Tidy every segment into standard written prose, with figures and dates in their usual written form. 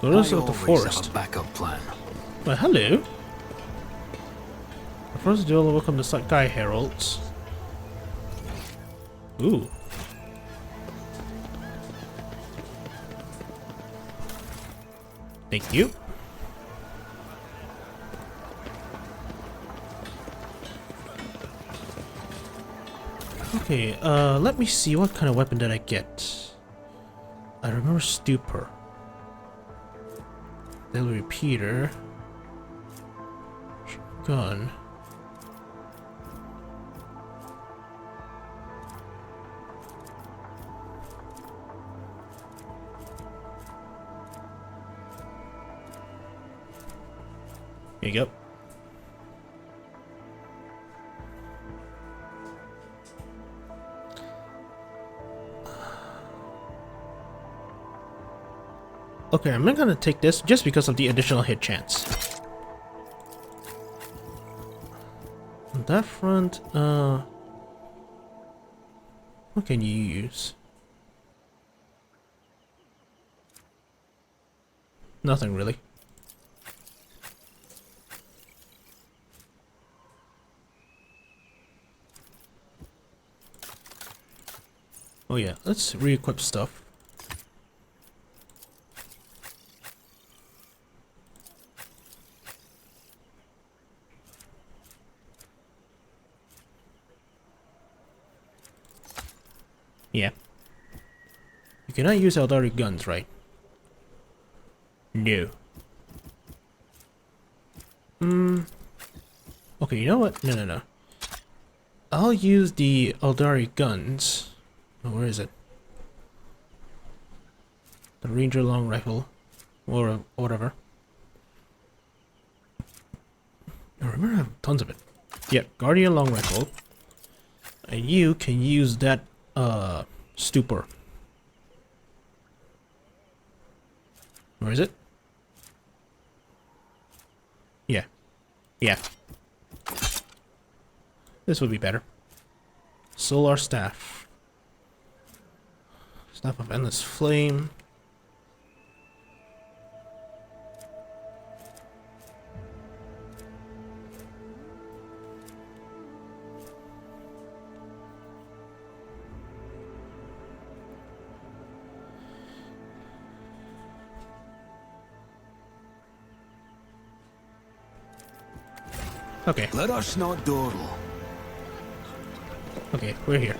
Pillars of the forest. Have a backup plan. Well, hello. The first duel will welcome the Sky Heralds. Ooh. Thank you. Okay, let me see what kind of weapon did I get. I remember Stupor. Daily Repeater. Gun. Here you go. Okay, I'm not gonna take this just because of the additional hit chance. On that front, what can you use? Nothing really. Oh yeah, let's re-equip stuff. Yeah. You cannot use Eldari guns, right? No. Okay, you know what? No. I'll use the Eldari guns. Oh, where is it? The Ranger long rifle. Or whatever. I remember I have tons of it. Yeah, Guardian long rifle. And you can use that Stupor. Where is it? Yeah. Yeah. This would be better. Solar Staff. Staff of Endless Flame. Okay. Let us not dawdle. Okay, we're here.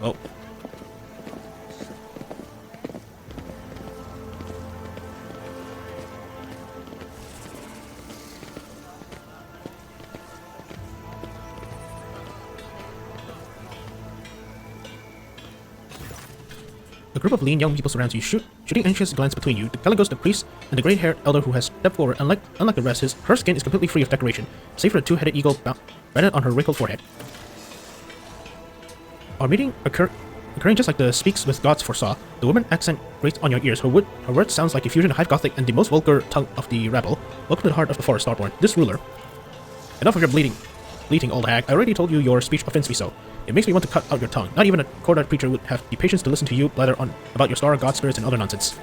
Oh. A group of lean young people surrounds you, shooting anxious glance between you. The Caligos, the priest, and the gray-haired elder who has stepped forward. Unlike the rest, her skin is completely free of decoration, save for a two-headed eagle branded on her wrinkled forehead. Our meeting occurring just like the Speaks with Gods foresaw. The woman accent grates on your ears. Her words sounds like a fusion of High Gothic and the most vulgar tongue of the rabble. Welcome to the heart of the forest, Starborn. This ruler. Enough of your bleating, old hag. I already told you your speech offends me so. It makes me want to cut out your tongue. Not even a court preacher would have the patience to listen to you blather on about your star, god spirits, and other nonsense.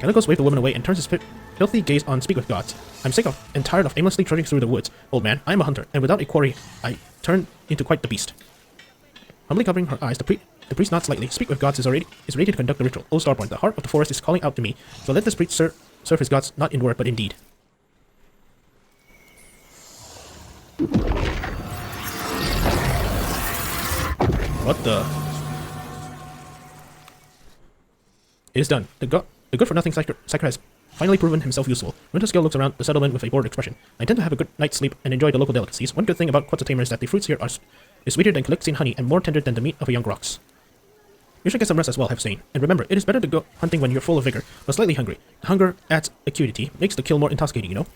Caligos waves the woman away and turns his filthy gaze on Speak with Gods. I'm sick of and tired of aimlessly trudging through the woods. Old man, I am a hunter, and without a quarry, I turn into quite the beast. Humbly covering her eyes, the priest nods slightly. Speak with Gods is ready to conduct the ritual. O Starborn, the heart of the forest is calling out to me, so let this priest serve his gods not in word but in deed. What the? It is done. The good-for-nothing psyker has finally proven himself useful. Winterscale looks around the settlement with a bored expression. I intend to have a good night's sleep and enjoy the local delicacies. One good thing about Quetzaltamer is that the fruits here is sweeter than Calixian honey and more tender than the meat of a young ox. You should get some rest as well, have seen. And remember, it is better to go hunting when you're full of vigor, but slightly hungry. Hunger adds acuity, makes the kill more intoxicating, you know?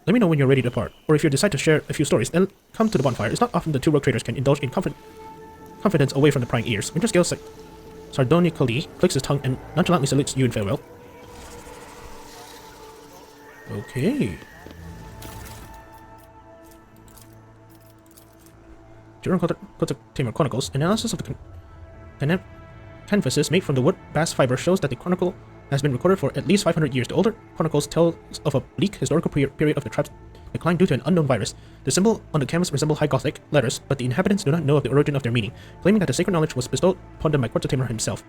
Let me know when you're ready to depart, or if you decide to share a few stories, then come to the bonfire. It's not often the two rogue traders can indulge in confidence away from the prying ears. Winterscale sardonically clicks his tongue and nonchalantly salutes you in farewell. Okay. During Quetzaltamer Chronicles, analysis of the canvases made from the wood bast fiber shows that the chronicle has been recorded for at least 500 years. The older chronicles tell of a bleak historical period of the tribe's decline due to an unknown virus. The symbol on the canvas resemble High Gothic letters, but the inhabitants do not know of the origin of their meaning, claiming that the sacred knowledge was bestowed upon them by Quetzalcoatl himself.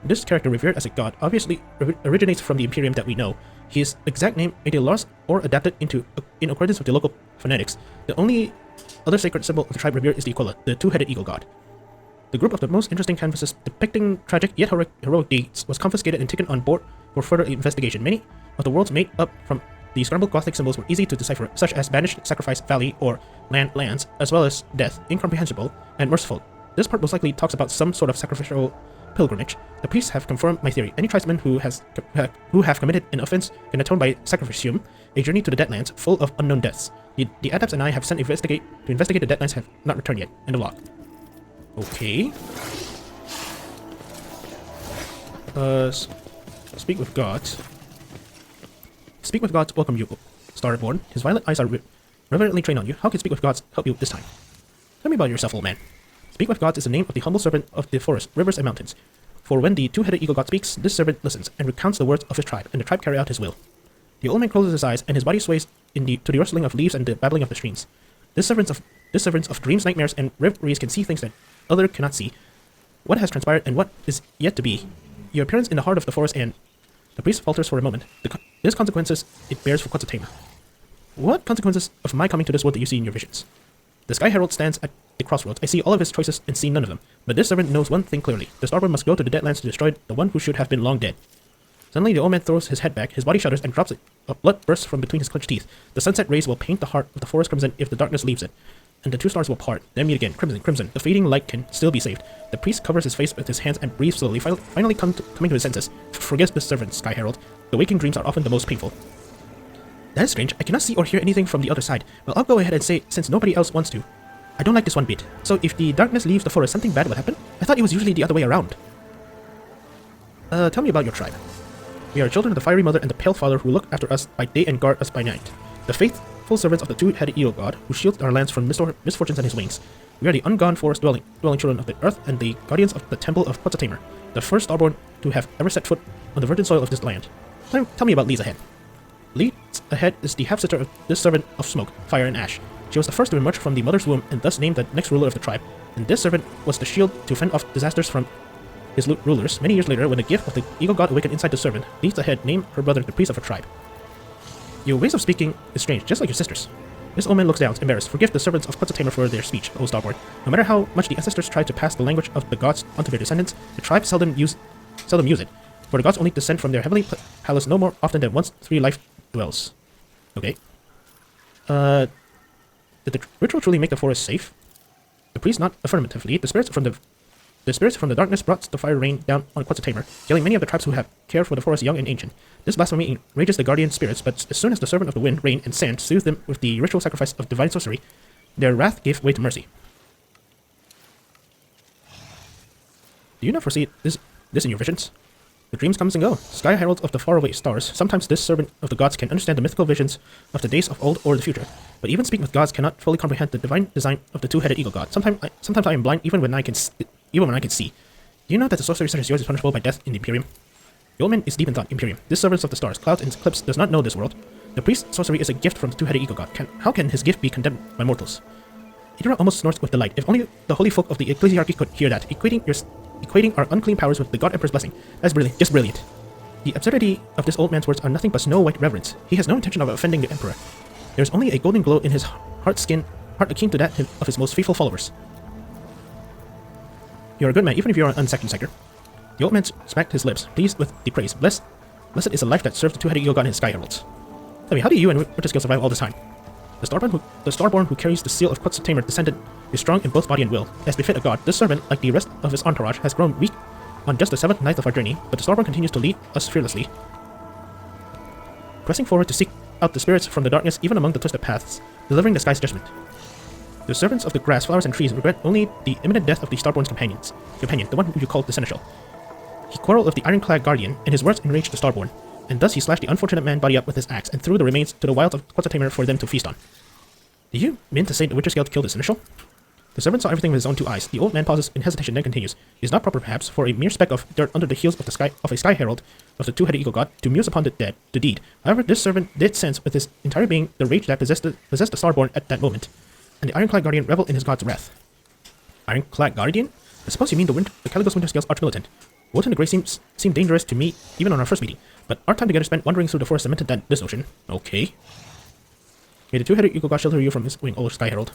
This character, revered as a god, obviously originates from the Imperium that we know. His exact name either lost or adapted in accordance with the local phonetics. The only other sacred symbol of the tribe revered is the Aquila, the two-headed eagle god. The group of the most interesting canvases depicting tragic yet heroic deeds was confiscated and taken on board for further investigation. Many of the worlds made up from the scrambled Gothic symbols were easy to decipher, such as banished, sacrifice, valley, or lands, as well as death, incomprehensible, and merciful. This part most likely talks about some sort of sacrificial pilgrimage. The priests have confirmed my theory. Any tribesmen who have committed an offense can atone by sacrificium, a journey to the Deadlands full of unknown deaths. The adepts and I have sent to investigate the Deadlands have not returned yet. End of log. Okay. Speak with gods. Speak with gods welcome you, Starborn. His violet eyes are reverently trained on you. How can Speak with gods help you this time? Tell me about yourself, old man. Speak with gods is the name of the humble servant of the forest, rivers, and mountains. For when the two-headed eagle god speaks, this servant listens and recounts the words of his tribe, and the tribe carry out his will. The old man closes his eyes, and his body sways to the rustling of leaves and the babbling of the streams. This servant of dreams, nightmares, and reveries can see things that others cannot see. What has transpired and what is yet to be. Your appearance in the heart of the forest, and the priest falters for a moment. There's consequences it bears for Quetzalcoatl. What consequences of my coming to this world do you see in your visions? The Sky Herald stands at the crossroads. I see all of his choices and see none of them. But this servant knows one thing clearly. The Starborn must go to the Deadlands to destroy the one who should have been long dead. Suddenly the old man throws his head back, his body shudders and drops it. A blood bursts from between his clenched teeth. The sunset rays will paint the heart of the forest crimson if the darkness leaves it. And the two stars will part, then meet again, crimson, crimson. The fading light can still be saved. The priest covers his face with his hands and breathes slowly, finally coming to his senses. Forgive this servant, Sky Herald. The waking dreams are often the most painful. That is strange. I cannot see or hear anything from the other side. Well, I'll go ahead and say, since nobody else wants to. I don't like this one bit. So if the darkness leaves the forest, something bad will happen? I thought it was usually the other way around. Tell me about your tribe. We are children of the Fiery Mother and the Pale Father who look after us by day and guard us by night. The faithful servants of the two-headed eagle god who shields our lands from misfortunes and his wings. We are the ungone forest dwelling children of the earth and the guardians of the temple of Quetzalcoatl, the first Starborn to have ever set foot on the virgin soil of this land. Tell me about Leads Ahead. Leads Ahead is the half-sister of this servant of smoke, fire, and ash. She was the first to emerge from the mother's womb and thus named the next ruler of the tribe, and this servant was the shield to fend off disasters from his rulers. Many years later, when the gift of the eagle god awakened inside the servant, Leads Ahead named her brother the priest of her tribe. Your ways of speaking is strange, just like your sister's. This old man looks down, embarrassed. Forgive the servants of Quetzalcoatl for their speech, O Starborn. No matter how much the ancestors tried to pass the language of the gods onto their descendants, the tribe seldom use it, for the gods only descend from their heavenly palace no more often than once 3 life dwells. Okay. Did the ritual truly make the forest safe? The priest nodded affirmatively. The spirits from the darkness brought the fire rain down on Quetzalcoatl, killing many of the tribes who have cared for the forest young and ancient. This blasphemy enrages the guardian spirits, but as soon as the servant of the wind, rain, and sand soothed them with the ritual sacrifice of divine sorcery, their wrath gave way to mercy. Do you not foresee this in your visions? The dreams comes and go, sky heralds of the faraway stars. Sometimes this servant of the gods can understand the mythical visions of the days of old or the future, but even speaking with gods cannot fully comprehend the divine design of the two-headed eagle god. Sometimes I am blind even when I can see. Do you know that the sorcery such as yours is punishable by death in the Imperium? The old man is deep in thought. Imperium. This servant of the stars, clouds, and eclipse does not know this world. The priest's sorcery is a gift from the two-headed eagle god. How can his gift be condemned by mortals? Idra almost snorts with delight. If only the holy folk of the ecclesiarchy could hear that, equating our unclean powers with the God Emperor's blessing. That's brilliant, just brilliant. The absurdity of this old man's words are nothing but snow-white reverence. He has no intention of offending the Emperor. There is only a golden glow in his heart akin to that of his most faithful followers. You're a good man, even if you're an unsecond sector. The old man smacked his lips, pleased with the praise. Blessed is the life that serves the two-headed eagle god and his sky heralds. Tell me, how do you and Winterskill survive all this time? The Starborn who carries the seal of Quetzalcoatl descendant is strong in both body and will. As befit a god, this servant, like the rest of his entourage, has grown weak on just the 7th night of our journey, but the Starborn continues to lead us fearlessly, pressing forward to seek out the spirits from the darkness even among the twisted paths, delivering the sky's judgment. The servants of the grass, flowers, and trees regret only the imminent death of the Starborn's companion, the one who you called the Seneschal. He quarreled with the ironclad guardian, and his words enraged the Starborn, and thus he slashed the unfortunate man body up with his axe and threw the remains to the wilds of Quetzalcoatl for them to feast on. Do you mean to say the Witcher Scale killed the Seneschal? The servant saw everything with his own 2 eyes. The old man pauses in hesitation, then continues. It is not proper, perhaps, for a mere speck of dirt under the heels of a sky herald of the 2-headed eagle god to muse upon the deed. However, this servant did sense with his entire being the rage that possessed the Starborn at that moment, and the ironclad guardian reveled in his god's wrath. Ironclad guardian? I suppose you mean the Caligos Winterscale's arch-militant. Wotan the Grey seemed dangerous to me even on our first meeting, but our time together spent wandering through the forest cemented this notion. Okay. May the 2-headed eagle god shelter you from his wing, old Sky Herald.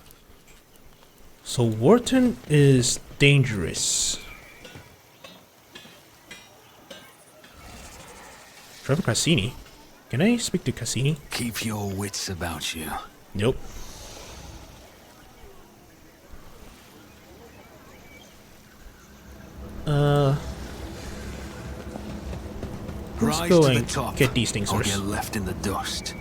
So Wharton is dangerous. Trevor Cassini? Can I speak to Cassini? Keep your wits about you. Nope. Let's Rise go to and the top, get these things or first. you're left in the dust.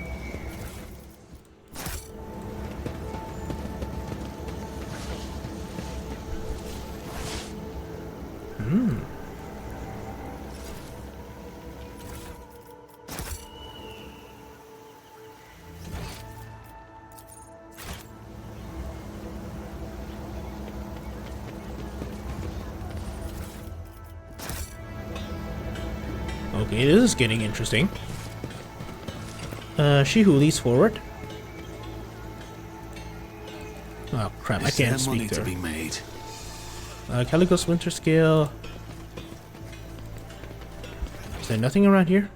Okay, this is getting interesting. She who leads forward. Oh crap, I can't speak to her. Be made? Caligos Winterscale. Is there nothing around here?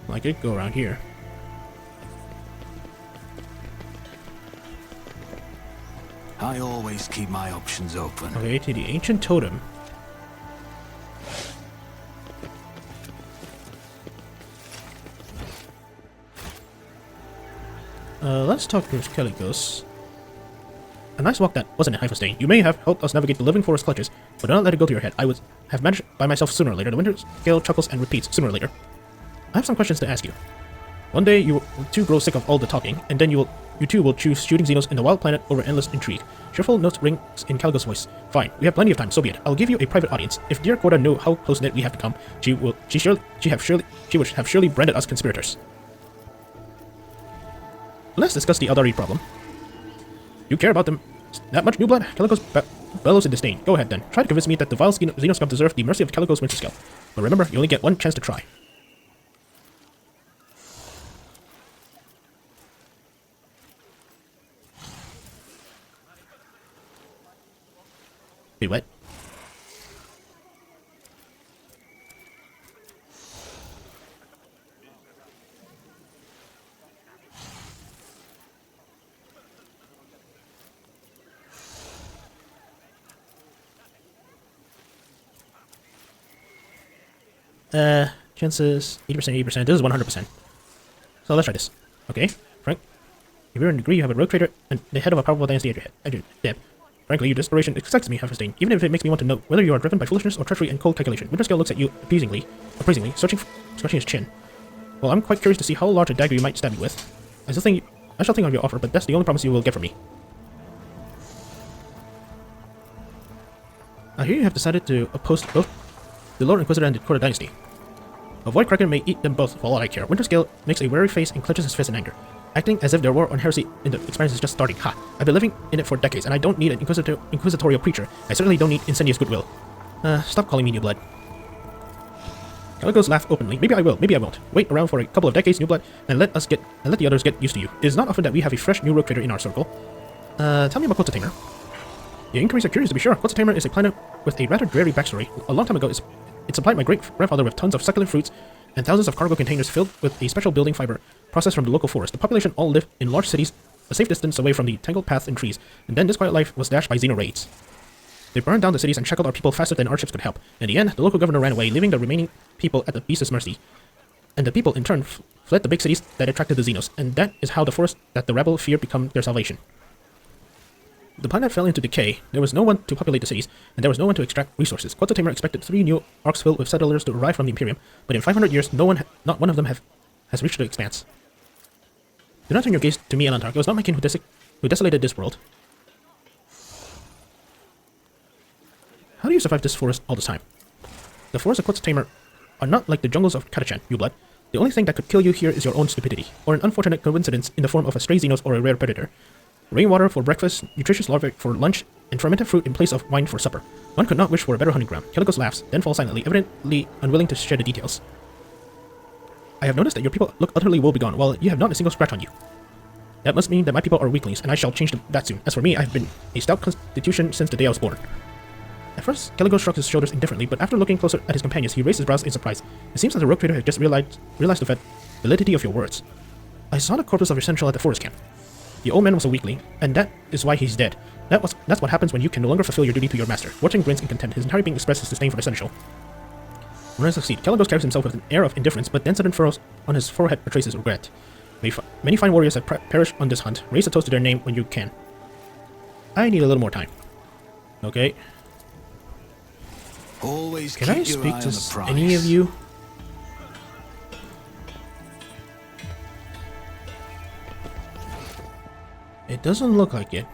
Well, I could go around here. I always keep my options open. Okay, to the ancient totem. Let's talk to Caligos. A nice walk that, wasn't it, Hyphostain? You may have helped us navigate the living forest clutches, but do not let it go to your head. I would have managed by myself sooner or later. The Winterscale chuckles and repeats, sooner or later. I have some questions to ask you. One day you will too grow sick of all the talking, and then you too will choose shooting Xenos in the wild planet over endless intrigue. Cheerful notes rings in Caligos' voice. Fine, we have plenty of time, so be it. I'll give you a private audience. If dear Corda knew how close-knit we have become, she would have surely branded us conspirators. Let's discuss the Aldari problem. You care about them that much, new blood? Caligos bellows in disdain. Go ahead then. Try to convince me that the vile Xenoscum deserve the mercy of Caligos Winterscale. But remember, you only get one chance to try. Wait, what? Chances 80%, 80%. This is 100%. So let's try this. Okay, Frank. If you're in degree, you have a rogue trader and the head of a powerful dynasty at your head. Deb. Frankly, your desperation excites me, Hyphostain, even if it makes me want to know whether you are driven by foolishness or treachery and cold calculation. Winterscale looks at you appraisingly, scratching his chin. Well, I'm quite curious to see how large a dagger you might stab me with. I shall think of your offer, but that's the only promise you will get from me. I hear you have decided to oppose both the Lord Inquisitor and the Corda dynasty. A void kraken may eat them both for all I care. Winterscale makes a wary face and clenches his fist in anger, acting as if their war on heresy in the experience is just starting. Ha! I've been living in it for decades, and I don't need an inquisitorial preacher. I certainly don't need incendious goodwill. Stop calling me New Blood. Caligos laugh openly. Maybe I will, maybe I won't. Wait around for a couple of decades, New Blood, and let the others get used to you. It is not often that we have a fresh new rogue trader in our circle. Tell me about Quetzal Tamer. Your inquiries are curious to be sure. Quetzal Tamer is a planet with a rather dreary backstory. A long time ago, it supplied my great-grandfather with tons of succulent fruits and thousands of cargo containers filled with a special building fiber processed from the local forest. The population all lived in large cities, a safe distance away from the tangled paths and trees, and then this quiet life was dashed by Xeno raids. They burned down the cities and shackled our people faster than our ships could help. In the end, the local governor ran away, leaving the remaining people at the beast's mercy. And the people, in turn, fled the big cities that attracted the Xenos, and that is how the forest that the rebel feared became their salvation. The planet fell into decay, there was no one to populate the cities, and there was no one to extract resources. Quetzal Tamer expected 3 new arcs filled with settlers to arrive from the Imperium, but in 500 years, not one of them has reached the expanse. Do not turn your gaze to me, Elantar. It was not my kin who desolated this world. How do you survive this forest all the time? The forests of Quetzal Tamer are not like the jungles of Catachan, you blood. The only thing that could kill you here is your own stupidity, or an unfortunate coincidence in the form of a stray Xenos or a rare predator. Rainwater for breakfast, nutritious larvae for lunch, and fermented fruit in place of wine for supper. One could not wish for a better hunting ground. Calicos laughs, then falls silently, evidently unwilling to share the details. I have noticed that your people look utterly woebegone, while you have not a single scratch on you. That must mean that my people are weaklings, and I shall change that soon. As for me, I have been a stout constitution since the day I was born. At first, Calicos shrugged his shoulders indifferently, but after looking closer at his companions, he raised his brows in surprise. It seems that the rogue trader had just realized the validity of your words. I saw the corpus of your central at the forest camp. The old man was a weakling, and that is why he's dead. That's what happens when you can no longer fulfill your duty to your master. Wharton grins in contempt, his entire being expressed his disdain for the seneschal. When I succeed, Calicos carries himself with an air of indifference, but then sudden furrows on his forehead betrays his regret. Many fine warriors have perished on this hunt. Raise a toast to their name when you can. I need a little more time. Okay. Always can I speak to any of you? It doesn't look like it.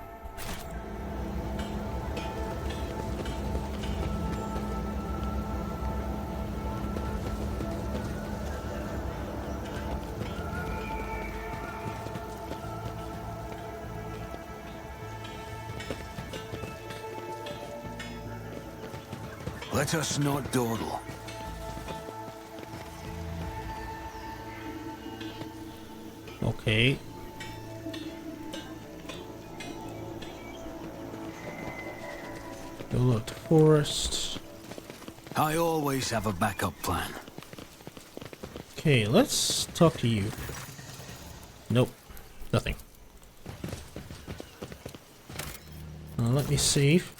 Let us not dawdle. Okay. Go up the forest. I always have a backup plan. Okay, let's talk to you. Nope. Nothing. Let me save.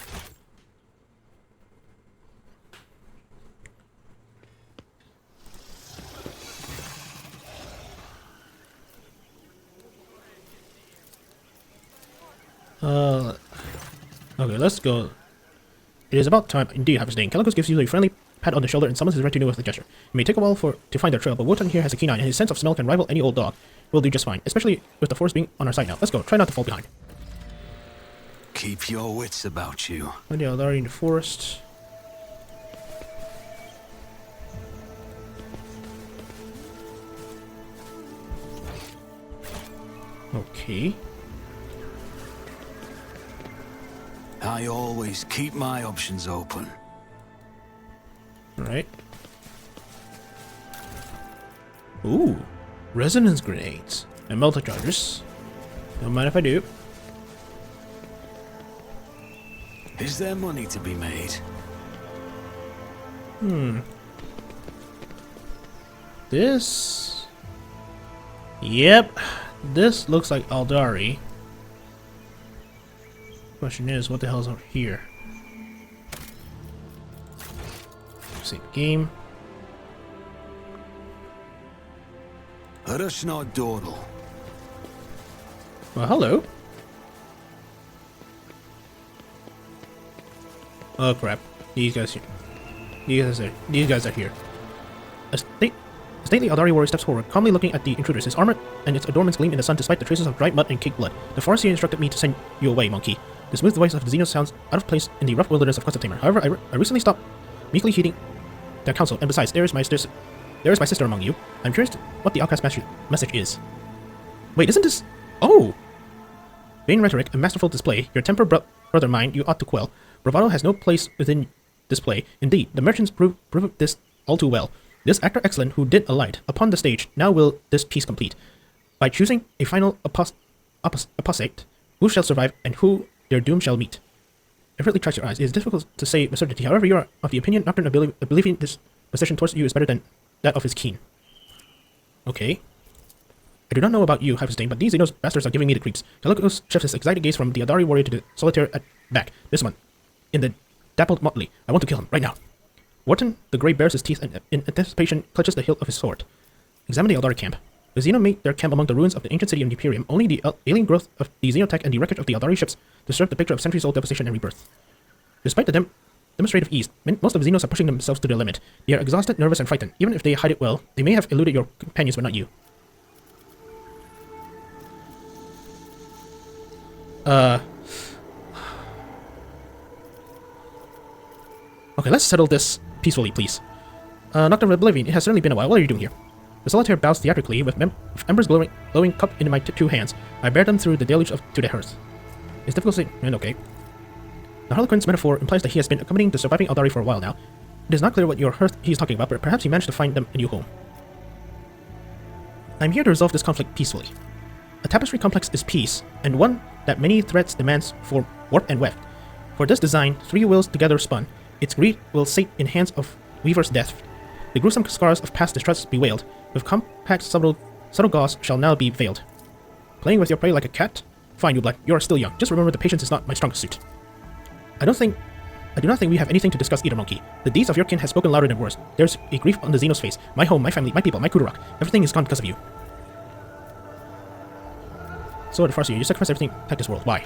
Okay, let's go. It is about time indeed, Harvest Day. Calicos gives you a friendly pat on the shoulder and summons his retinue with a gesture. It may take a while to find their trail, but Wotan here has a keen eye, and his sense of smell can rival any old dog. We'll do just fine, especially with the forest being on our side now. Let's go. Try not to fall behind. Keep your wits about you. Oh yeah, they're in the forest. Okay. I always keep my options open. Alright. Ooh. Resonance grenades. And multi-chargers. Don't mind if I do. Is there money to be made? This... Yep. This looks like Aldari. Question is, what the hell is over here? Save game. Let us not dawdle. Well, hello. Oh crap! These guys here. These guys are here. A stately Aldari warrior steps forward, calmly looking at the intruders. His armor and its adornments gleam in the sun despite the traces of dried mud and caked blood. The forest instructed me to send you away, monkey. The smooth voice of the Xeno sounds out of place in the rough wilderness of Questatamer. However, I recently stopped meekly heeding their counsel, and besides, there is my sister among you. I'm curious what the outcast message is. Wait, isn't this... Oh! Vain rhetoric, a masterful display. Your temper, brother mine, you ought to quell. Bravado has no place within display. Indeed, the merchants prove this all too well. This actor excellent who did alight upon the stage now will this piece complete. By choosing a final apostate, who shall survive and who their doom shall meet. Everly tries your eyes. It is difficult to say with certainty. However, you are of the opinion Nocturne believing this position towards you is better than that of his keen. Okay. I do not know about you, Hypostane, but these Xenos bastards are giving me the creeps. Calicos shifts his excited gaze from the Aldari warrior to the solitaire at back. This one, in the dappled motley. I want to kill him, right now. Wharton, the grey bares his teeth and in anticipation clutches the hilt of his sword. Examine the Aldari camp. The Xeno made their camp among the ruins of the ancient city of Imperium. Only the alien growth of the Xenotech and the wreckage of the Aldari ships disturb the picture of centuries-old devastation and rebirth. Despite the demonstrative ease, most of the Xenos are pushing themselves to their limit. They are exhausted, nervous, and frightened. Even if they hide it well, they may have eluded your companions, but not you. Okay, let's settle this peacefully, please. Nocturne of Oblivion, it has certainly been a while. What are you doing here? The solitaire bows theatrically with embers glowing cup in my two hands. I bear them through the deluge to the hearth. It's difficult to say, and okay. The Harlequin's metaphor implies that he has been accompanying the surviving Aldari for a while now. It is not clear what your hearth he is talking about, but perhaps he managed to find them a new home. I'm here to resolve this conflict peacefully. A tapestry complex is peace, and one that many threads demands for warp and weft. For this design, 3 wheels together spun, its greed will sate in hands of weaver's death. The gruesome scars of past distress bewailed, with compact subtle gauze shall now be veiled. Playing with your prey like a cat? Fine, you blood, you are still young. Just remember the patience is not my strongest suit. I do not think we have anything to discuss either, monkey. The deeds of your kin have spoken louder than words. There's a grief on the Xenos face. My home, my family, my people, my Kudurak. Everything is gone because of you. So the Farseer, you sacrifice everything to protect this world. Why?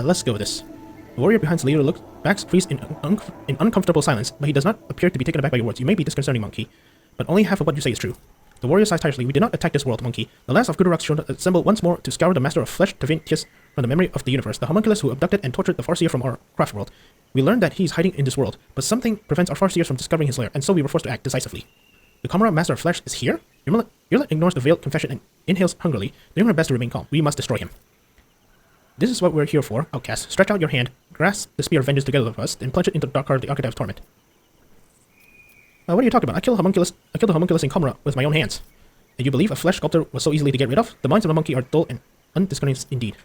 Let's go with this. The warrior behind the leader looks back, freeze in uncomfortable silence, but he does not appear to be taken aback by your words. You may be disconcerting, monkey, but only half of what you say is true. The warrior sighs tirelessly. We did not attack this world, monkey. The last of Kudurak's children assembled once more to scour the master of flesh, Taventius, from the memory of the universe, the homunculus who abducted and tortured the Farseer from our craft world. We learned that he is hiding in this world, but something prevents our Farseers from discovering his lair, and so we were forced to act decisively. The Comrade Master of Flesh is here? Irla ignores the veiled confession and inhales hungrily, doing her best to remain calm. We must destroy him. This is what we're here for, outcast. Stretch out your hand, grasp the spear of vengeance together with us, and plunge it into the dark heart of the Archetype of Torment. What are you talking about? I killed the homunculus in Comra with my own hands. And you believe a flesh sculptor was so easily to get rid of? The minds of a monkey are dull and undiscerning indeed.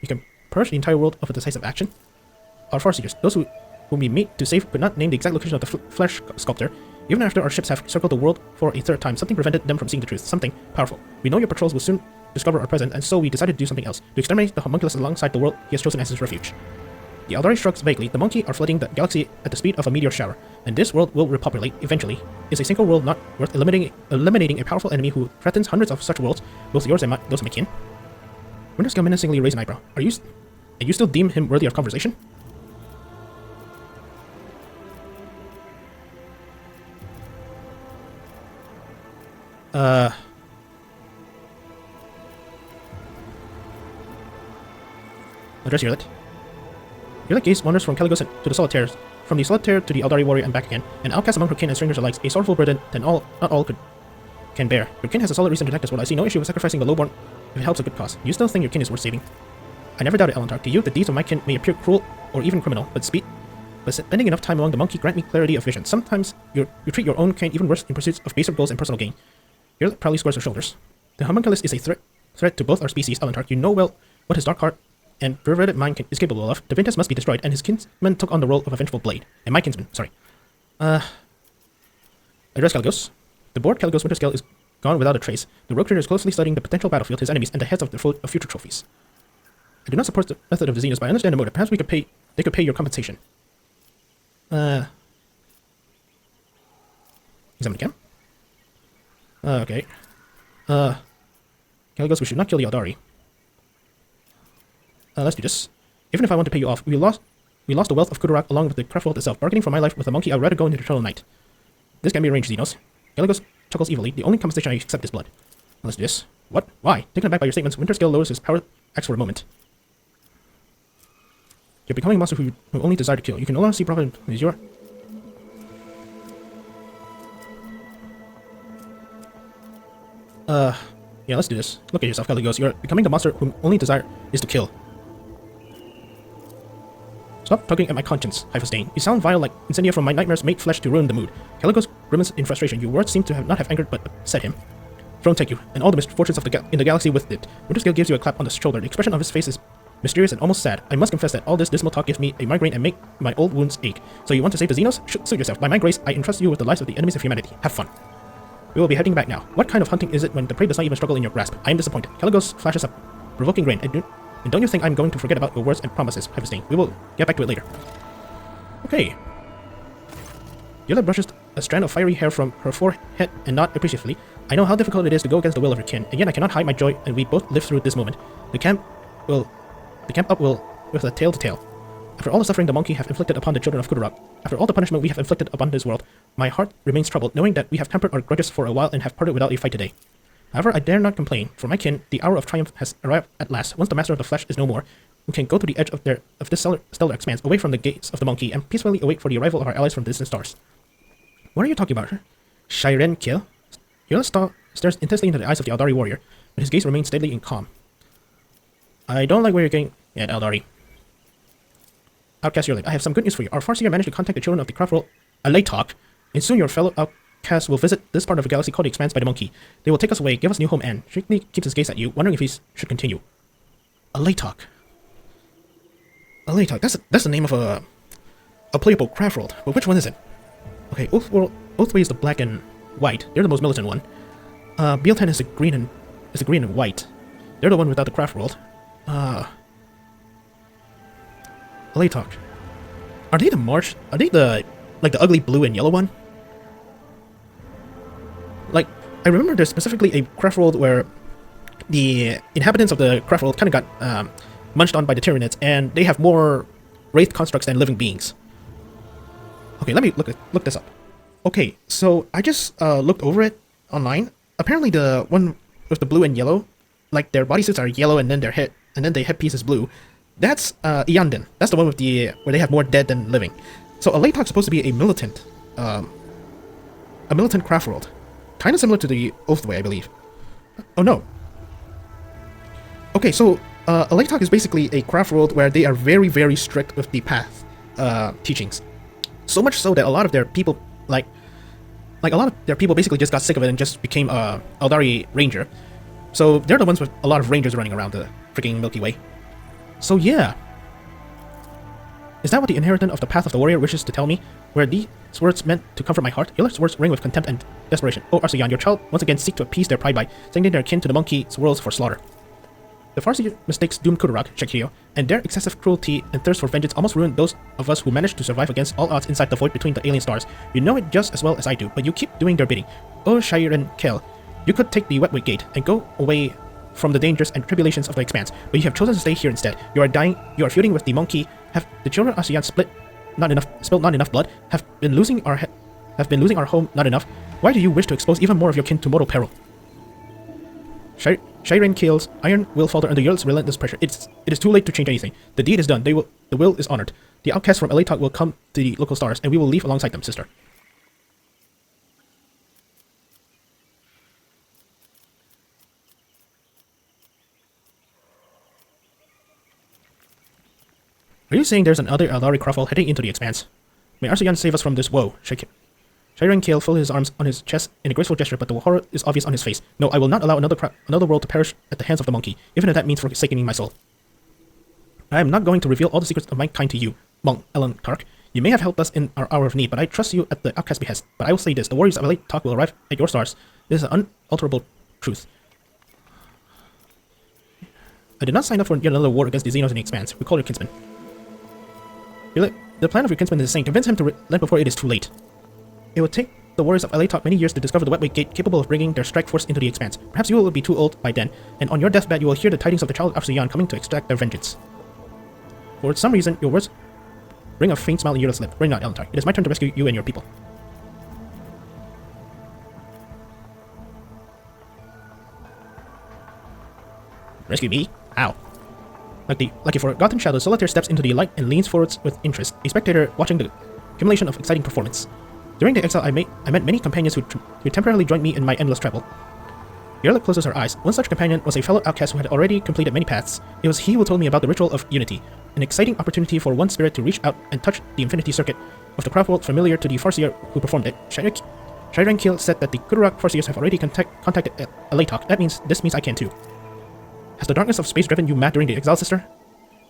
You can purge the entire world of a decisive action? Our Farseers, those whom we meet to save, could not name the exact location of the flesh sculptor. Even after our ships have circled the world for a third time, something prevented them from seeing the truth. Something powerful. We know your patrols will soon discover our presence, and so we decided to do something else. To exterminate the homunculus alongside the world he has chosen as his refuge. The Aldari shrugs vaguely. The monkey are flooding the galaxy at the speed of a meteor shower, and this world will repopulate eventually. Is a single world not worth eliminating a powerful enemy who threatens hundreds of such worlds, both yours and those of my kin? Winterscale menacingly raised an eyebrow. And you still deem him worthy of conversation? Address Yerlet. Yerlet gaze wanders from Caligos to the Solitaires, from the Solitaire to the Aldari warrior and back again, an outcast among her kin and strangers alike, a sorrowful burden that not all can bear. Your kin has a solid reason to protect this world. I see no issue with sacrificing the lowborn if it helps a good cause. You still think your kin is worth saving? I never doubted, Elantar. To you, the deeds of my kin may appear cruel or even criminal, but spending enough time among the monkey grant me clarity of vision. Sometimes you treat your own kind even worse in pursuits of baser goals and personal gain. Yerlet proudly squares her shoulders. The homunculus is a threat to both our species, Elantar. You know well what his dark heart and perverted mind is capable of. Taventius must be destroyed, and his kinsman took on the role of a vengeful blade. And my kinsman, sorry. Address Caligos. The board Caligos Winterscale is gone without a trace. The rogue trader is closely studying the potential battlefield, his enemies, and the heads of future trophies. I do not support the method of the Xenos, but I understand the motive. Perhaps they could pay your compensation. Examine again? Okay. Caligos, we should not kill the Aldari. Let's do this. Even if I want to pay you off, we lost the wealth of Kudurak along with the craft world itself. Bargaining for my life with a monkey, I'd rather go into the eternal night. This can be arranged, Xenos. Caligos chuckles evilly. The only compensation I accept is blood. Let's do this. What? Why? Taken aback by your statements, Winterscale lowers his power axe for a moment. You're becoming a monster who only desire to kill. You can no longer see profit as your... Yeah, let's do this. Look at yourself, Caligos. You're becoming the monster whom only desire is to kill. Stop tugging at my conscience, Hyphostain. You sound vile like Incendia from my nightmares made flesh to ruin the mood. Caligos grimaced in frustration. Your words seem to not have angered but upset him. Throne take you, and all the misfortunes of in the galaxy with it. Winterscale gives you a clap on the shoulder. The expression of his face is mysterious and almost sad. I must confess that all this dismal talk gives me a migraine and make my old wounds ache. So you want to save the Xenos? Suit yourself. By my grace, I entrust you with the lives of the enemies of humanity. Have fun. We will be heading back now. What kind of hunting is it when the prey does not even struggle in your grasp? I am disappointed. Caligos flashes a provoking grin. And don't you think I'm going to forget about your words and promises, Hyphostain? We will get back to it later. Okay. Yerlet brushes a strand of fiery hair from her forehead and nods appreciatively. I know how difficult it is to go against the will of your kin, and yet I cannot hide my joy, and we both live through this moment. The camp up will with a tale to tell. After all the suffering the monkey have inflicted upon the children of Kudurak, after all the punishment we have inflicted upon this world, my heart remains troubled, knowing that we have tempered our grudges for a while and have parted without a fight today. However, I dare not complain. For my kin, the hour of triumph has arrived at last. Once the master of the flesh is no more, we can go to the edge of this stellar expanse, away from the gates of the monkey, and peacefully await for the arrival of our allies from distant stars. What are you talking about? Shiren Kill? Yula stares intensely into the eyes of the Eldari warrior, but his gaze remains steady and calm. I don't like where you're getting at, Eldari. Outcast Yurlik, I have some good news for you. Our Farseer managed to contact the children of the craft world, Alaytok, and soon your fellow outcasts will visit this part of the galaxy called the Expanse by the Monkey. They will take us away, give us new home, and Shrikney keeps his gaze at you, wondering if he should continue. Alaytok. Alaytok, that's the name of a playable craft world, but which one is it? Okay, Oathway is the black and white. They're the most militant one. Bealtan is the green and white. They're the one without the craft world. Alaytok. Are they the marsh? Are they the ugly blue and yellow one? Like, I remember there's specifically a craft world where the inhabitants of the craft world kind of got munched on by the Tyranids, and they have more wraith constructs than living beings. Okay, let me look this up. Okay, so I just looked over it online. Apparently, the one with the blue and yellow, like their bodysuits are yellow and then their headpiece is blue. That's Iyanden. That's the one with where they have more dead than living. So Alaytok's supposed to be a militant craft world, kind of similar to the Oathway, I believe. Oh no. Okay, so Alaytok is basically a craft world where they are very, very strict with the path teachings. So much so that a lot of their people, basically just got sick of it and just became a Eldari ranger. So they're the ones with a lot of rangers running around the freaking Milky Way. So yeah. Is that what the inheritant of the Path of the Warrior wishes to tell me? Were these words meant to comfort my heart? Yolar's words ring with contempt and desperation. Oh, Arsayan, your child once again seek to appease their pride by sending their kin to the monkey's worlds for slaughter. The Farsi mistakes doomed Kudarak, Shakio, and their excessive cruelty and thirst for vengeance almost ruined those of us who managed to survive against all odds inside the void between the alien stars. You know it just as well as I do, but you keep doing their bidding. Oh, Shairen Kel, you could take the Wetwood Gate and go away from the dangers and tribulations of the Expanse, but you have chosen to stay here instead. You are dying, you are feuding with the monkey. Have the children of Arsayan spilled not enough blood? Have been losing our home not enough? Why do you wish to expose even more of your kin to mortal peril? Shiren Keel's iron will falter under Yurl's relentless pressure. It is too late to change anything. The deed is done. The will is honored. The outcasts from Alaytok will come to the local stars, and we will leave alongside them, sister. Are you saying there's another Eldari Crawford heading into the Expanse? May Arsayan save us from this woe. Shiren Kale folded his arms on his chest in a graceful gesture, but the horror is obvious on his face. No, I will not allow another world to perish at the hands of the monkey, even if that means forsaking my soul. I am not going to reveal all the secrets of my kind to you, Monk Ellen Tark. You may have helped us in our hour of need, but I trust you at the outcast's behest. But I will say this, the warriors of Alaytok will arrive at your stars. This is an unalterable truth. I did not sign up for yet another war against the Xenos in the Expanse. Recall your kinsman. The plan of your kinsman is the same. Convince him to relent before it is too late. It will take the warriors of Alaytok many years to discover the Wetway Gate capable of bringing their strike force into the Expanse. Perhaps you will be too old by then, and on your deathbed you will hear the tidings of the child of Arsayan coming to extract their vengeance. For some reason, your words bring a faint smile in your lip. Bring out Elentar. It is my turn to rescue you and your people. Rescue me? How? Like a forgotten shadow, Solitaire steps into the light and leans forwards with interest, a spectator watching the accumulation of exciting performance. During the exile, I met many companions who temporarily joined me in my endless travel. Yerlik closes her eyes. One such companion was a fellow outcast who had already completed many paths. It was he who told me about the Ritual of Unity, an exciting opportunity for one spirit to reach out and touch the infinity circuit of the craft world familiar to the Farseer who performed it. Shiren Keel said that the Kudarak Farseers have already contacted Alaytok. This means I can too. Has the darkness of space driven you mad during the exile, sister?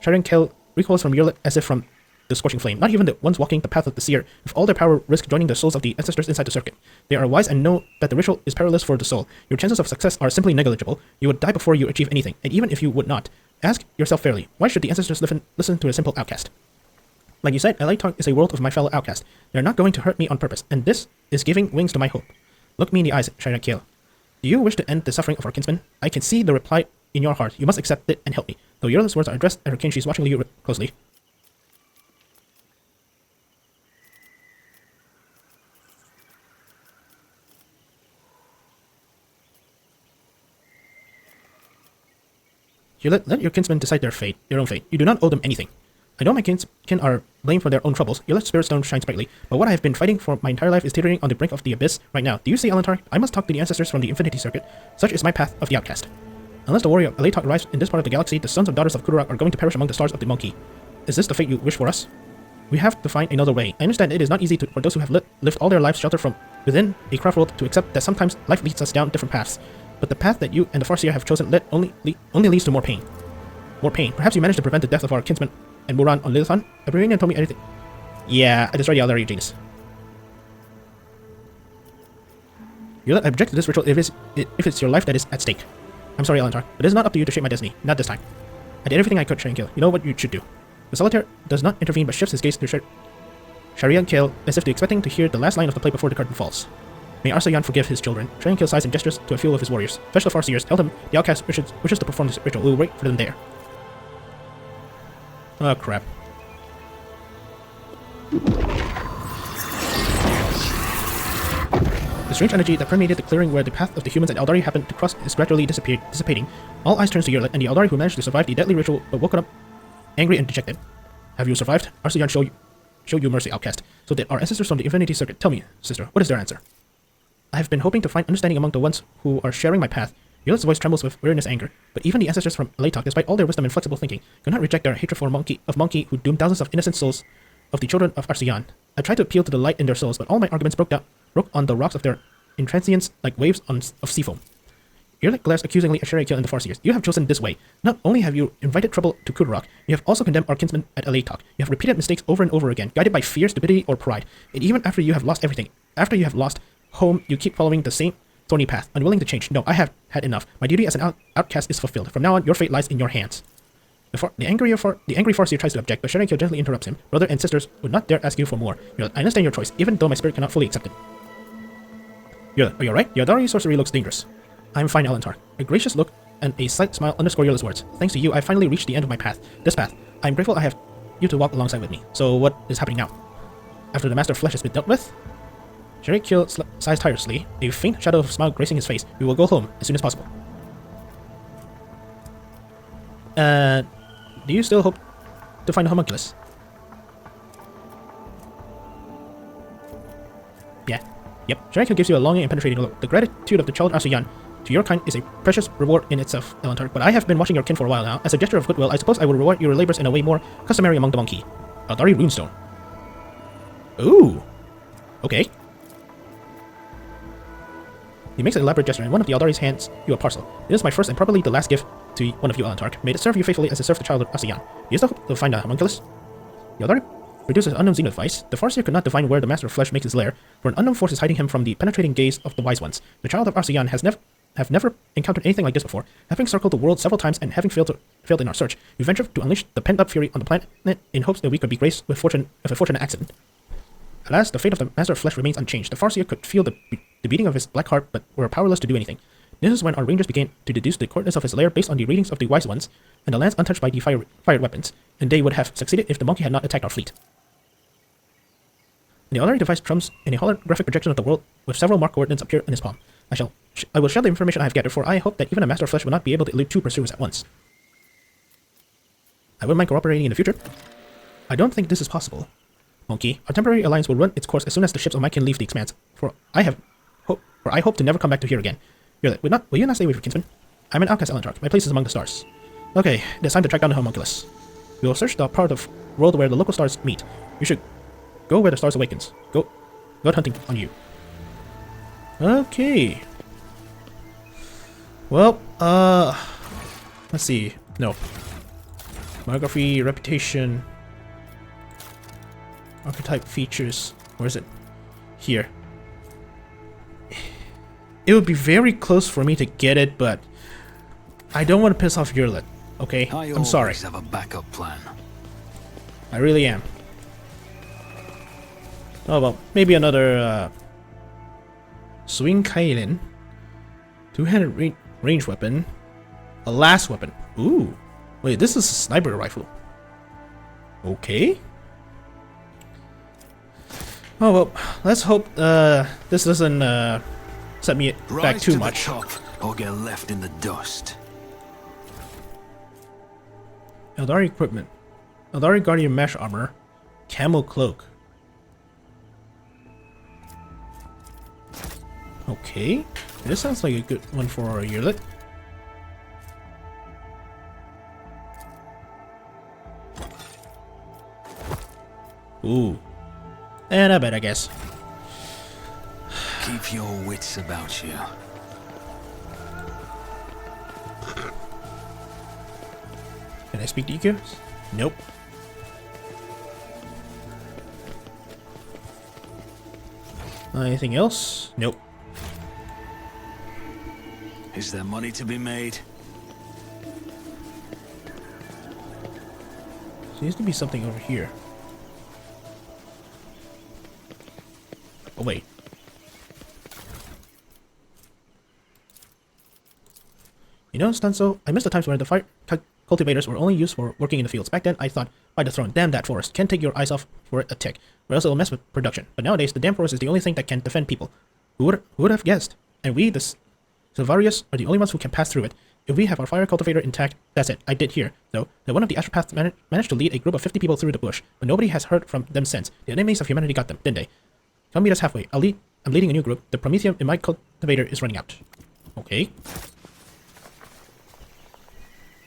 Shiren Keel recoils from Yerlik as if from the scorching flame. Not even the ones walking the path of the seer, with all their power, risk joining the souls of the ancestors inside the circuit. They are wise and know that the ritual is perilous for the soul. Your chances of success are simply negligible. You would die before you achieve anything, and even if you would not, ask yourself fairly, why should the ancestors listen to a simple outcast? Like you said, Alaytok is a world of my fellow outcast. They are not going to hurt me on purpose, and this is giving wings to my hope. Look me in the eyes, Shiren Keel. Do you wish to end the suffering of our kinsman? I can see the reply in your heart. You must accept it and help me. Though Yerla's words are addressed at her kin, she's watching you closely. You let your kinsmen decide their own fate. You do not owe them anything. I know my kin are blamed for their own troubles. You let Spirit Stone shine brightly, but what I have been fighting for my entire life is teetering on the brink of the abyss right now. Do you see, Alantar? I must talk to the ancestors from the Infinity Circuit. Such is my path of the outcast. Unless the warrior of Aleitok arrives in this part of the galaxy, the sons and daughters of Kururak are going to perish among the stars of the monkey. Is this the fate you wish for us? We have to find another way. I understand it is not easy for those who have lived all their lives sheltered from within a craft world to accept that sometimes life leads us down different paths. But the path that you and the Farseer have chosen only leads to more pain. More pain. Perhaps you managed to prevent the death of our kinsman and Muran on Lilithan? Abrahamian told me anything. Yeah, I destroyed the Aldari Janus. I object to this ritual if it's your life that is at stake. I'm sorry, Alantar, but it is not up to you to shape my destiny. Not this time. I did everything I could, Sharian. You know what you should do. The Solitaire does not intervene but shifts his gaze to Sharian as if expecting to hear the last line of the play before the curtain falls. May Arsayan forgive his children. Sharian sighs and gestures to a few of his warriors. Fetch the Farseers. Tell them the outcast wishes to perform this ritual. We will wait for them there. Oh, crap. The strange energy that permeated the clearing where the path of the humans and Aldari happened to cross is gradually dissipating. All eyes turn to Yurlet and the Aldari who managed to survive the deadly ritual but woken up angry and dejected. Have you survived? Arsayan show you mercy, outcast. So did our ancestors from the Infinity Circuit. Tell me, sister, what is their answer? I have been hoping to find understanding among the ones who are sharing my path. Yurlet's voice trembles with weariness and anger, but even the ancestors from Aleitok, despite all their wisdom and flexible thinking, could not reject their hatred for Monkey who doomed thousands of innocent souls of the children of Arsayan. I tried to appeal to the light in their souls, but all my arguments broke on the rocks of their intransience like waves of seafoam. Yurlet glares accusingly at Sharian and the Farseers. You have chosen this way. Not only have you invited trouble to Kururak, you have also condemned our kinsmen at Aleitok. You have repeated mistakes over and over again, guided by fear, stupidity, or pride. And even after you have lost everything, after you have lost home, you keep following the same thorny path, unwilling to change. No, I have had enough. My duty as an outcast is fulfilled. From now on, your fate lies in your hands. The angry Farseer tries to object, but Sharian gently interrupts him. Brother and sisters would not dare ask you for more. Yurlet, I understand your choice, even though my spirit cannot fully accept it. Yurlet, are you alright? The Aldari sorcery looks dangerous. I'm fine, Alantar. A gracious look and a slight smile underscore Yurlet's words. Thanks to you, I finally reached the end of my path. This path. I'm grateful I have you to walk alongside with me. So what is happening now? After the Master of Flesh has been dealt with? Sharian sighs tirelessly, a faint shadow of a smile gracing his face. We will go home as soon as possible. Do you still hope to find a homunculus? Yeah. Yep. Sharian gives you a longing and penetrating look. The gratitude of the child Arsayan to your kind is a precious reward in itself, Alantar, but I have been watching your kin for a while now. As a gesture of goodwill, I suppose I will reward your labors in a way more customary among the monkey. Aldari runestone. Ooh. Okay. He makes an elaborate gesture, and one of the Aldari's hands you a parcel. It is my first and probably the last gift to one of you, Alantar. May it serve you faithfully as it served the child of Arsayan. Do you still hope to find a homunculus? The Aldari reduces unknown zenith device. The Farseer could not divine where the Master of Flesh makes his lair, for an unknown force is hiding him from the penetrating gaze of the wise ones. The child of Arsayan have never encountered anything like this before. Having circled the world several times and having failed in our search, we ventured to unleash the pent-up fury on the planet in hopes that we could be graced with a fortunate accident. Alas, the fate of the Master of Flesh remains unchanged. The Farseer could feel the beating of his black heart, but were powerless to do anything. This is when our rangers began to deduce the coordinates of his lair based on the readings of the wise ones, and the lands untouched by the fired weapons, and they would have succeeded if the monkey had not attacked our fleet. The Aldari device trumps in a holographic projection of the world, with several marked coordinates appear in his palm. I will share the information I have gathered, for I hope that even a Master of Flesh will not be able to elude two pursuers at once. I wouldn't mind cooperating in the future. I don't think this is possible. Monkey, our temporary alliance will run its course as soon as the ships of my kin leave the expanse, for I hope to never come back to here again. Yurlet, will you not stay with your kinsman? I'm an outcast, Alantar. My place is among the stars. Okay, it's time to track down the homunculus. We will search the part of world where the local stars meet. You should go where the stars awakens. Go hunting on you. Okay. Well, let's see. No. Biography, reputation, archetype features. Where is it? Here. It would be very close for me to get it, but I don't want to piss off Yurlet. Okay, I'm sorry. I have a backup plan. I really am. Oh well, maybe another swing Kailin, two-handed range weapon, a last weapon. Ooh, wait, this is a sniper rifle. Okay. Oh well, let's hope this doesn't set me back too much. Or get left in the dust. Eldari equipment. Eldari Guardian mesh armor. Camel cloak. Okay. This sounds like a good one for a yearlet. Ooh. And a bed, I guess. Keep your wits about you. Can I speak to EQs? Nope. Anything else? Nope. Is there money to be made? Seems to be something over here. Oh, wait. You know, Stanzo, I miss the times where the fire cultivators were only used for working in the fields. Back then, I thought, by the throne, damn that forest. Can't take your eyes off for it a tick, or else it'll mess with production. But nowadays, the damn forest is the only thing that can defend people. Who would have guessed? And we, the Silvarius, are the only ones who can pass through it. If we have our fire cultivator intact, that's it. I did hear, though, that one of the Astropaths managed to lead a group of 50 people through the bush, but nobody has heard from them since. The enemies of humanity got them, didn't they? Come meet us halfway. I'm leading a new group. The Promethium in my cultivator is running out. Okay.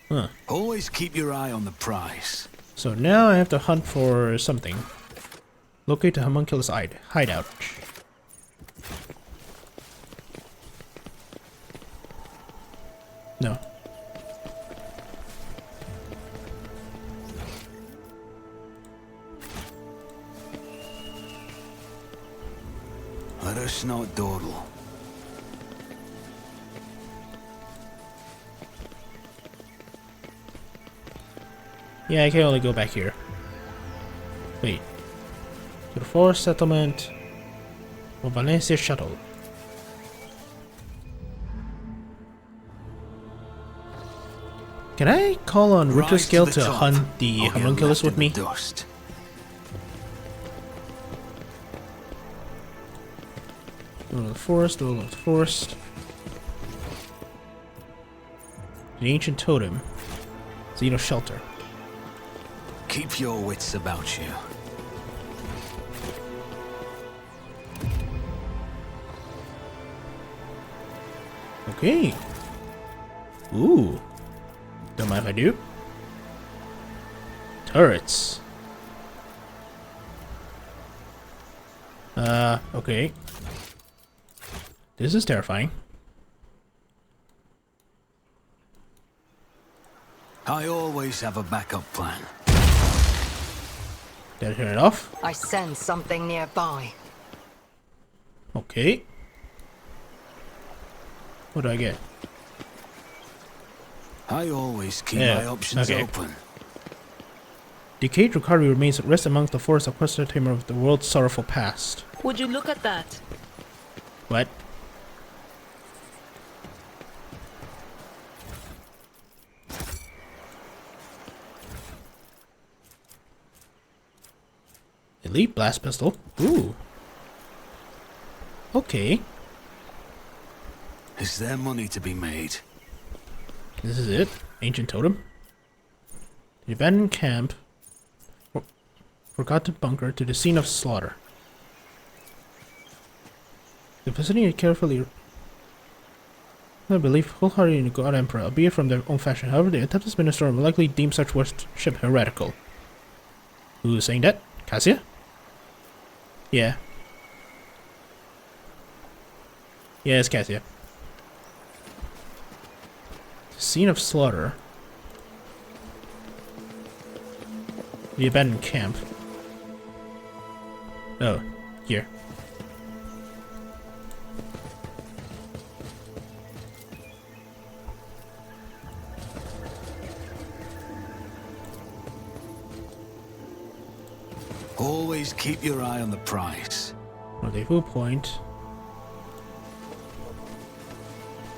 Huh. Always keep your eye on the prize. So now I have to hunt for something. Locate the homunculus hideout. No. Let us not dawdle. Yeah, I can only go back here. Wait. To the forest settlement. Or Valencia shuttle. Can I call on Winterscale to hunt the homunculus with me? Dust. Go to the forest, go to the forest. The ancient totem. Xeno shelter. Keep your wits about you. Okay. Ooh. Don't mind if I do. Turrets. Okay. This is terrifying. I always have a backup plan. Did I turn it off? I sense something nearby. Okay. What do I get? I always keep Yeah, my options okay. open. Decayed Rukari remains at rest amongst the forests of Questor Tamer of the world's sorrowful past. Would you look at that? What? Elite blast pistol. Ooh. Okay. Is there money to be made? This is it. Ancient totem. The abandoned camp. Forgotten bunker to the scene of slaughter. The vicinity carefully. I believe wholeheartedly in the God Emperor, albeit from their own fashion. However, the attempted minister will likely deem such worship heretical. Who's saying that? Cassia? Yeah. Yeah, it's Cassia. Scene of slaughter. The abandoned camp. Oh, here. Always keep your eye on the prize. Rendezvous point.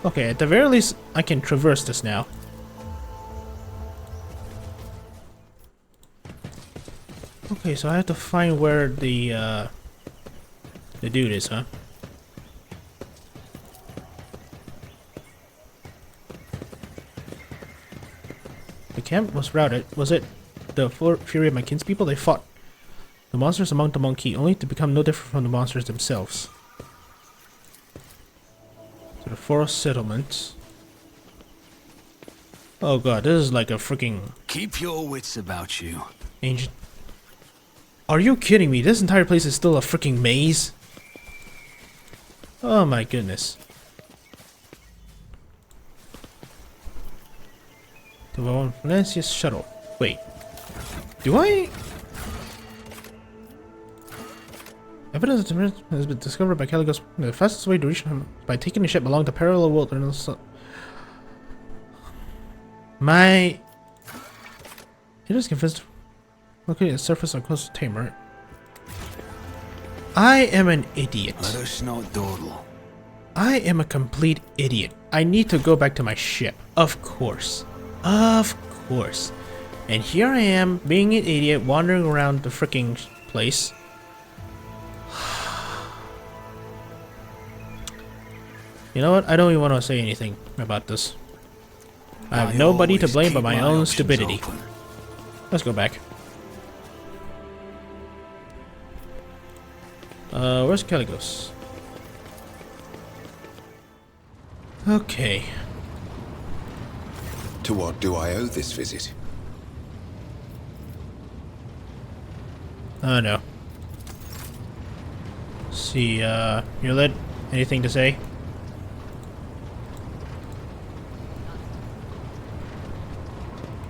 Okay, at the very least, I can traverse this now. Okay, so I have to find where the dude is, huh? camp was routed, was it the fury of my kinspeople? They fought the monsters among the monkey, only to become no different from the monsters themselves. To the forest settlement. Oh god, this is like a freaking Keep your wits about you. ancient. Are you kidding me? This entire place is still a freaking maze? Oh my goodness. The Valencia's shuttle. Wait. Do I? Evidence has been discovered by Caligos. The fastest way to reach him by taking a ship along the parallel wilderness. My. It is convinced. Located at the surface or close to Tamar. I am an idiot. Let us not dawdle. I am a complete idiot. I need to go back to my ship. Of course. Of course. And here I am, being an idiot, wandering around the freaking place. You know what? I don't even want to say anything about this. I have nobody to blame but my own stupidity. Let's go back. Where's Caligos? Okay. To what do I owe this visit? Oh no. See, your lid, anything to say?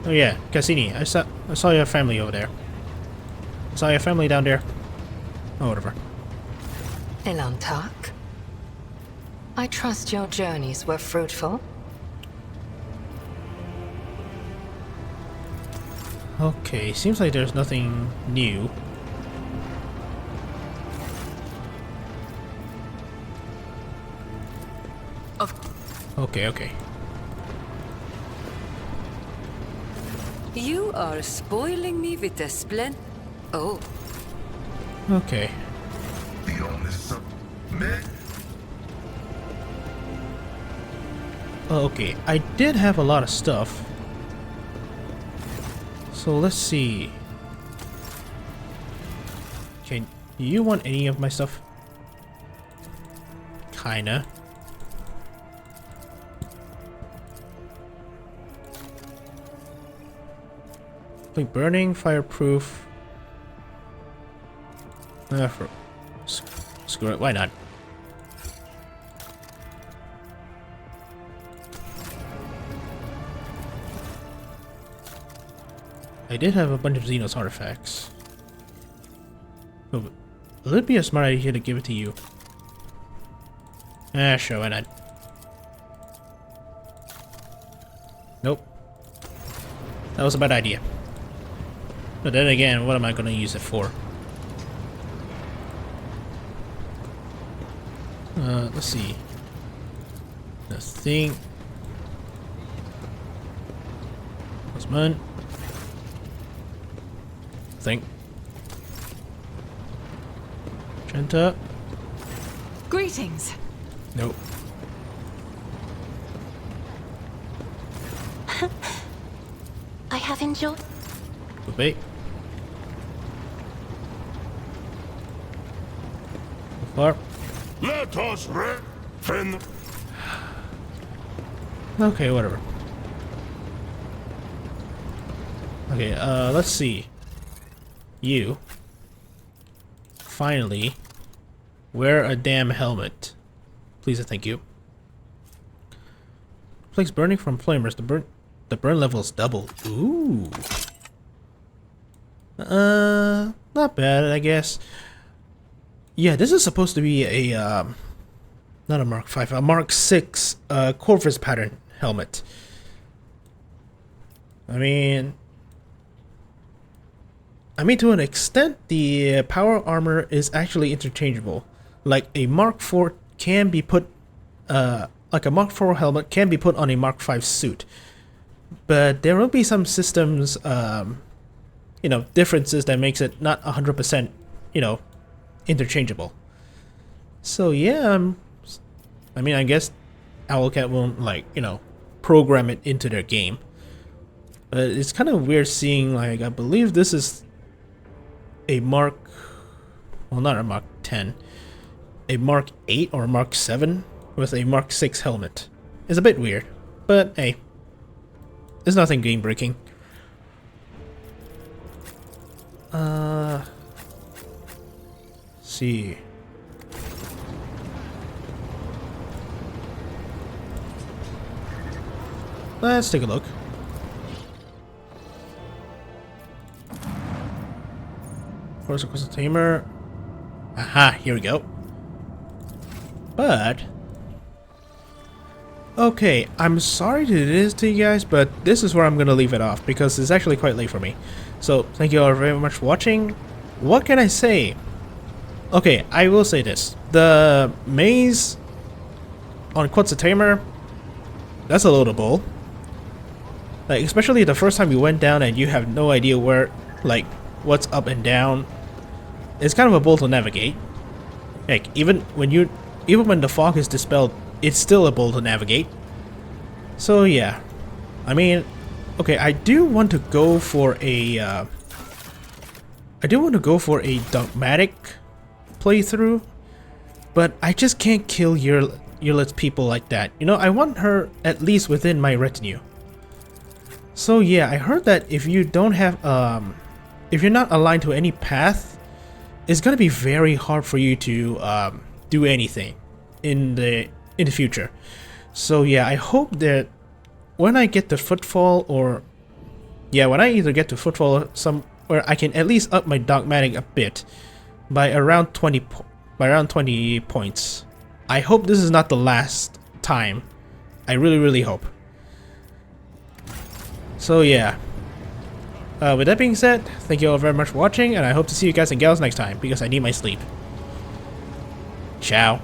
Oh yeah, Cassini, I saw your family over there. I saw your family down there. Oh, whatever. Ilantak? I trust your journeys were fruitful. Okay, seems like there's nothing new. Okay. You are spoiling me with a splendid. Oh. Okay. Okay, I did have a lot of stuff. So let's see. Okay, do you want any of my stuff? Kinda. Like burning, fireproof. Screw it, why not? I did have a bunch of Xenos artifacts. Oh, will it be a smart idea to give it to you? Ah, sure, why not? Nope. That was a bad idea. But then again, what am I going to use it for? Let's see. The thing. Osman. Think. Trenta. Greetings. Nope. I have enjoyed. Wait. Far. Let us defend. Okay, whatever. Okay, let's see. You finally wear a damn helmet. Please and thank you. Place burning from flamers. The burn level is double. Ooh. Not bad, I guess. Yeah, this is supposed to be a not a Mark 5, a Mark 6 Corvus pattern helmet. I mean to an extent, the power armor is actually interchangeable. Like a Mark 4 can be put, like a Mark 4 helmet can be put on a Mark 5 suit. But there will be some systems, you know, differences that makes it not 100%, you know, interchangeable. So yeah, I mean, I guess Owlcat won't, like, you know, program it into their game. But it's kind of weird seeing, like, I believe this is a Mark, well, not a Mark 10, a Mark 8 or a Mark 7 with a Mark 6 helmet. It's a bit weird, but hey, it's nothing game breaking. See. Let's take a look. Force across the tamer. Aha, here we go. But okay, I'm sorry to do this to you guys, but this is where I'm gonna leave it off because it's actually quite late for me. So thank you all very much for watching. What can I say? Okay, I will say this. The maze on Quetzal Tamer, that's a load of bull. Like, especially the first time you went down and you have no idea where, like, what's up and down. It's kind of a bull to navigate. Heck, even when the fog is dispelled, it's still a bull to navigate. So yeah, I mean, okay, I do want to go for a dogmatic playthrough, but I just can't kill Yurlet's people like that. You know, I want her at least within my retinue. So yeah, I heard that if you don't have if you're not aligned to any path, it's gonna be very hard for you to do anything in the future. So yeah, I hope that when I get to Footfall, or yeah, when I either get to Footfall or somewhere, I can at least up my dogmatic a bit by around 20 points. I hope this is not the last time. I really hope. So yeah, with that being said, thank you all very much for watching, and I hope to see you guys and gals next time because I need my sleep. Ciao.